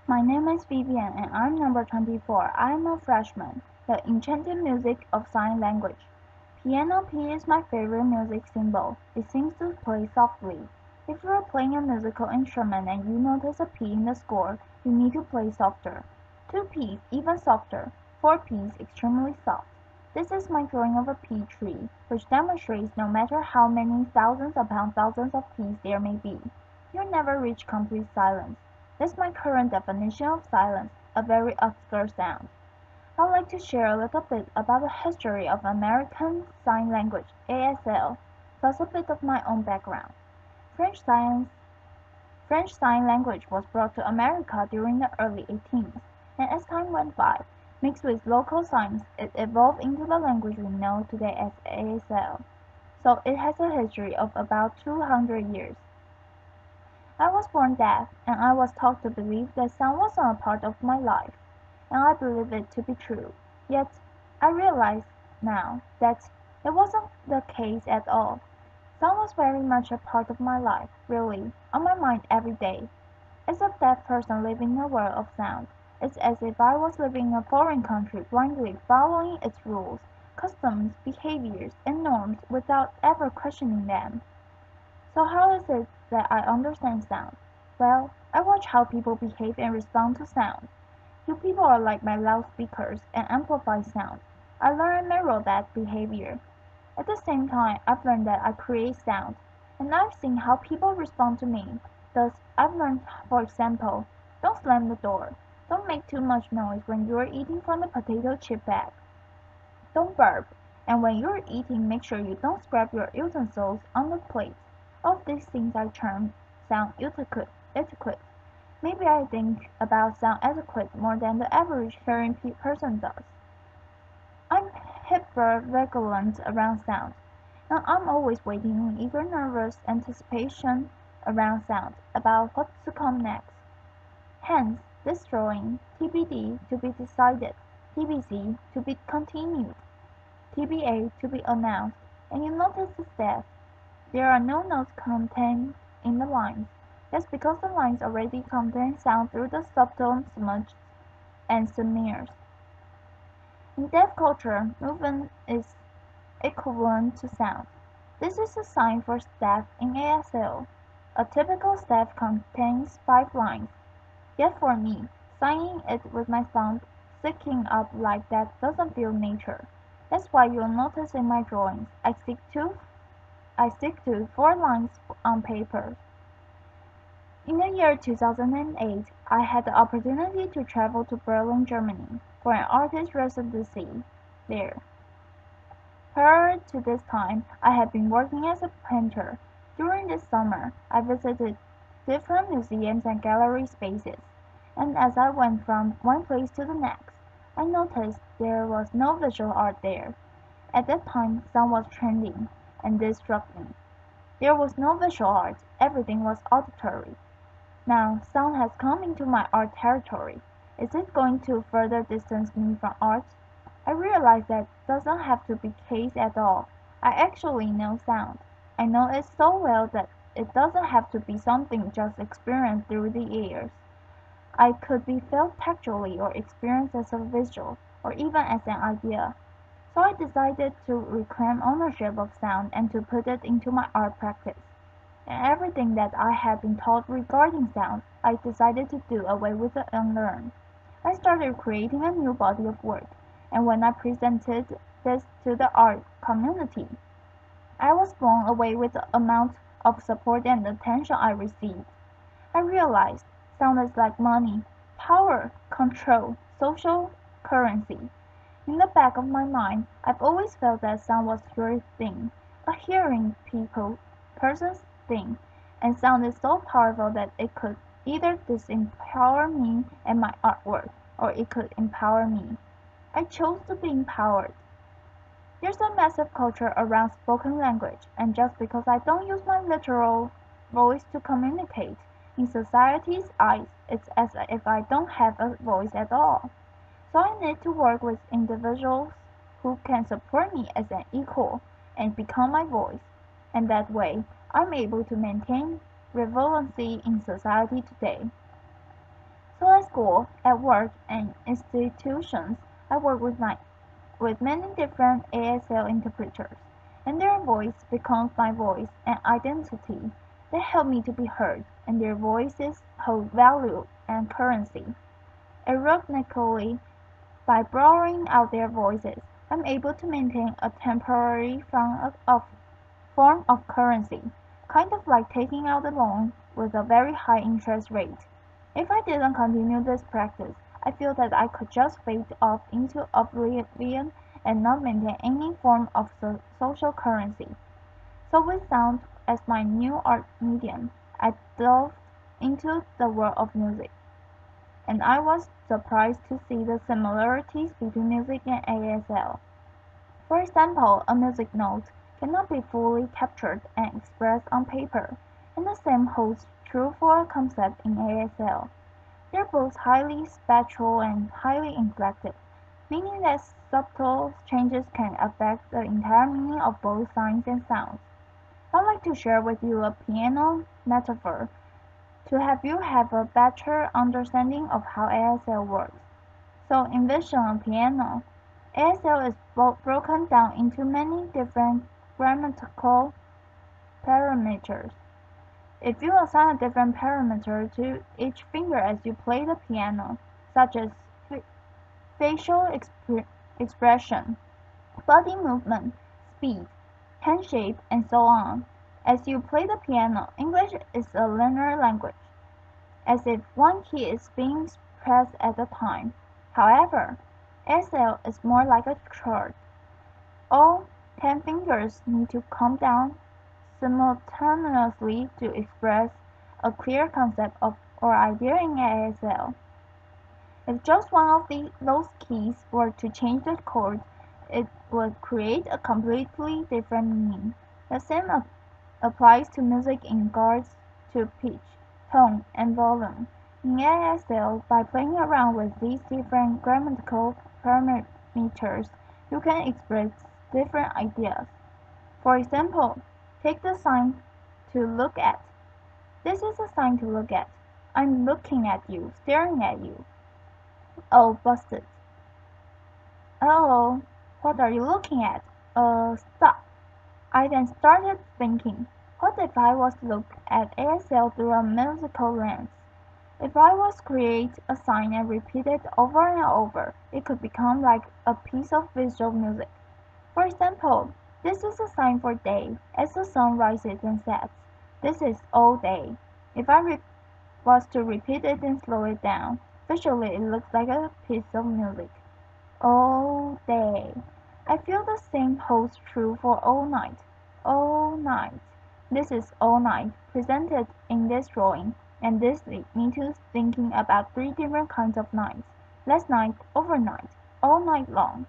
My name is Vivian and I'm number 24. I am a freshman. The enchanted music of sign language. Piano P is my favorite music symbol. It seems to play softly. If you are playing a musical instrument and you notice a P in the score, you need to play softer. 2 Ps, even softer. 4 Ps, extremely soft. This is my drawing of a P tree, which demonstrates no matter how many thousands upon thousands of Ps there may be, you never reach complete silence. That's my current definition of silence, a very obscure sound. I'd like to share a little bit about the history of American Sign Language (ASL), plus a bit of my own background. French Sign Language was brought to America during the early 18th, and as time went by, mixed with local signs, it evolved into the language we know today as ASL. So it has a history of about 200 years. I was born deaf, and I was taught to believe that sound wasn't a part of my life, and I believe it to be true. Yet, I realize now that it wasn't the case at all. Sound was very much a part of my life, really, on my mind every day. As a deaf person living in a world of sound, it's as if I was living in a foreign country blindly following its rules, customs, behaviors, and norms without ever questioning them. So how is it that I understand sound? Well, I watch how people behave and respond to sound. You people are like my loudspeakers and amplify sound. I learn and mirror that behavior. At the same time, I've learned that I create sound, and I've seen how people respond to me. Thus, I've learned, for example, don't slam the door. Don't make too much noise when you're eating from the potato chip bag. Don't burp, and when you're eating make sure you don't scrap your utensils on the plate. All these things I term sound etiquette. Maybe I think about sound etiquette more than the average hearing person does. I'm hyper-vigilant around sound, and I'm always waiting in eager nervous anticipation around sound, about what's to come next. Hence, this drawing, TBD to be decided, TBC to be continued, TBA to be announced, and you notice the step. There are no notes contained in the lines. That's because the lines already contain sound through the subtle smudges and smears. In deaf culture, movement is equivalent to sound. This is a sign for staff in ASL. A typical staff contains 5 lines. Yet for me, signing it with my thumb sticking up like that doesn't feel nature. That's why you'll notice in my drawings I stick to 4 lines on paper. In the year 2008, I had the opportunity to travel to Berlin, Germany, for an artist residency there. Prior to this time, I had been working as a painter. During this summer, I visited different museums and gallery spaces, and as I went from one place to the next, I noticed there was no visual art there. At that time, sound was trending, and this struck me. There was no visual art, everything was auditory. Now, sound has come into my art territory. Is it going to further distance me from art? I realize that doesn't have to be the case at all. I actually know sound. I know it so well that it doesn't have to be something just experienced through the ears. I could be felt tactually or experienced as a visual, or even as an idea. So I decided to reclaim ownership of sound and to put it into my art practice. And everything that I had been taught regarding sound, I decided to do away with and unlearn. I started creating a new body of work, and when I presented this to the art community, I was blown away with the amount of support and attention I received. I realized sound is like money, power, control, social currency. In the back of my mind, I've always felt that sound was a hearing thing, a hearing person's thing, and sound is so powerful that it could either disempower me and my artwork, or it could empower me. I chose to be empowered. There's a massive culture around spoken language, and just because I don't use my literal voice to communicate, in society's eyes, it's as if I don't have a voice at all. So I need to work with individuals who can support me as an equal and become my voice, and that way I'm able to maintain relevancy in society today. So as school, at work, and institutions, I work with many different ASL interpreters, and their voice becomes my voice and identity. They help me to be heard, and their voices hold value and currency. Ironically, by blurring out their voices, I'm able to maintain a temporary form of currency, kind of like taking out a loan with a very high interest rate. If I didn't continue this practice, I feel that I could just fade off into oblivion and not maintain any form of social currency. So with sound as my new art medium, I delved into the world of music, and I was surprised to see the similarities between music and ASL. For example, a music note cannot be fully captured and expressed on paper, and the same holds true for a concept in ASL. They're both highly spatial and highly inflected, meaning that subtle changes can affect the entire meaning of both signs and sounds. I'd like to share with you a piano metaphor to have you have a better understanding of how ASL works. So envision a piano. ASL is broken down into many different grammatical parameters. If you assign a different parameter to each finger as you play the piano, such as facial expression, body movement, speed, hand shape, and so on, as you play the piano, English is a linear language, as if one key is being pressed at a time. However, ASL is more like a chord. All 10 fingers need to come down simultaneously to express a clear concept or idea in ASL. If just one of those keys were to change the chord, it would create a completely different meaning. The same applies to music in regards to pitch, tone, and volume. In ASL, by playing around with these different grammatical parameters, you can express different ideas. For example, take the sign to look at. This is a sign to look at. I'm looking at you, staring at you. Oh, busted. Oh, what are you looking at? Stop. I then started thinking, what if I was to look at ASL through a musical lens? If I was to create a sign and repeat it over and over, it could become like a piece of visual music. For example, this is a sign for day, as the sun rises and sets. This is all day. If I was to repeat it and slow it down, visually it looks like a piece of music. All day. I feel the same holds true for all night. All night. This is all night, presented in this drawing, and this leads me to thinking about 3 different kinds of nights. Last night, overnight, all night long.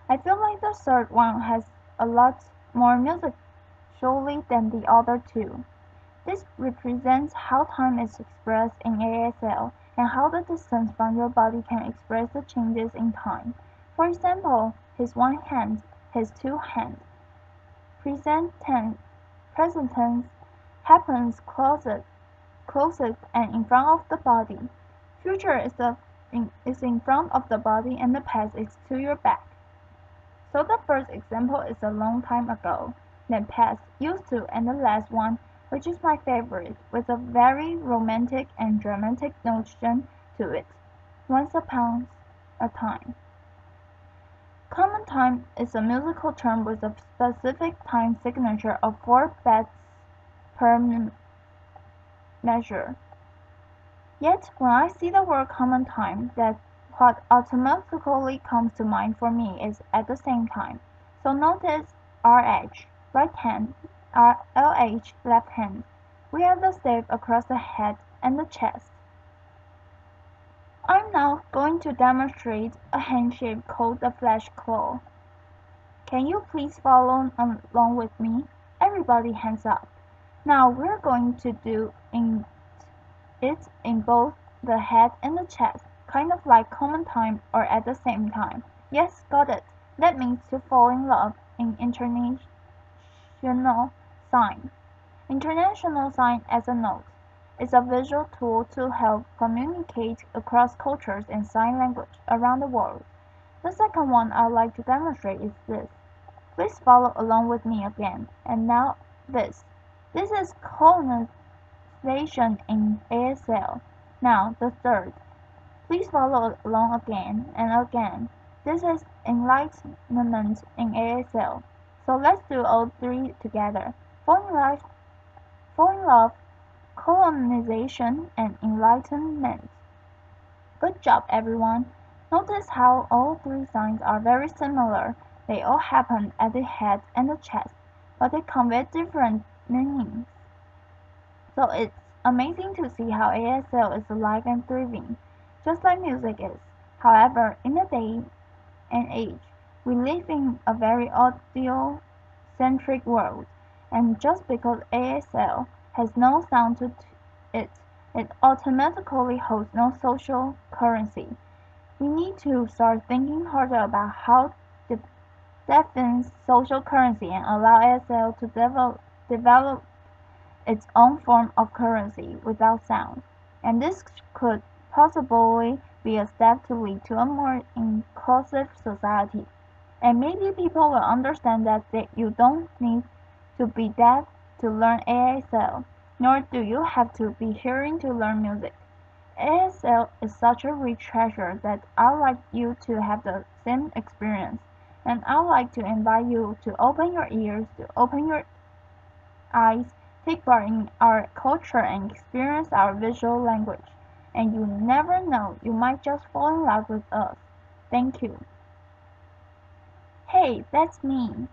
I feel like the third one has a lot more music surely than the other two. This represents how time is expressed in ASL and how the distance from your body can express the changes in time. For example, his one hand, his two hands. Present tense happens closest and in front of the body. Future is in front of the body and the past is to your back. So the first example is a long time ago, then past, used to, and the last one, which is my favorite, with a very romantic and dramatic notion to it. Once upon a time. Common time is a musical term with a specific time signature of 4 beats per measure. Yet when I see the word common time, that what automatically comes to mind for me is at the same time. So notice RH, right hand, LH, left hand. We have the stave across the head and the chest. I'm now going to demonstrate a handshake called the flash claw. Can you please follow along with me? Everybody hands up. Now we're going to do it in both the head and the chest, kind of like common time or at the same time. Yes, got it. That means to fall in love in international sign. International sign as a note. is a visual tool to help communicate across cultures and sign language around the world. The second one I'd like to demonstrate is this. Please follow along with me again. And now this. This is colonization in ASL. Now the third. Please follow along again and again. This is enlightenment in ASL. So let's do all three together. Fall in love, colonization, and enlightenment. Good job, everyone. Notice how all three signs are very similar. They all happen at the head and the chest, but they convey different meanings. So it's amazing to see how ASL is alive and thriving, just like music is. However, in the day and age, we live in a very audio-centric world, and just because ASL has no sound to it, it automatically holds no social currency. We need to start thinking harder about how to define social currency and allow ASL to develop its own form of currency without sound. And this could possibly be a step to lead to a more inclusive society. And maybe people will understand that you don't need to be deaf to learn ASL, nor do you have to be hearing to learn music. ASL is such a rich treasure that I'd like you to have the same experience, and I'd like to invite you to open your ears, to open your eyes, take part in our culture and experience our visual language. And you never know, you might just fall in love with us. Thank you. Hey, that's me.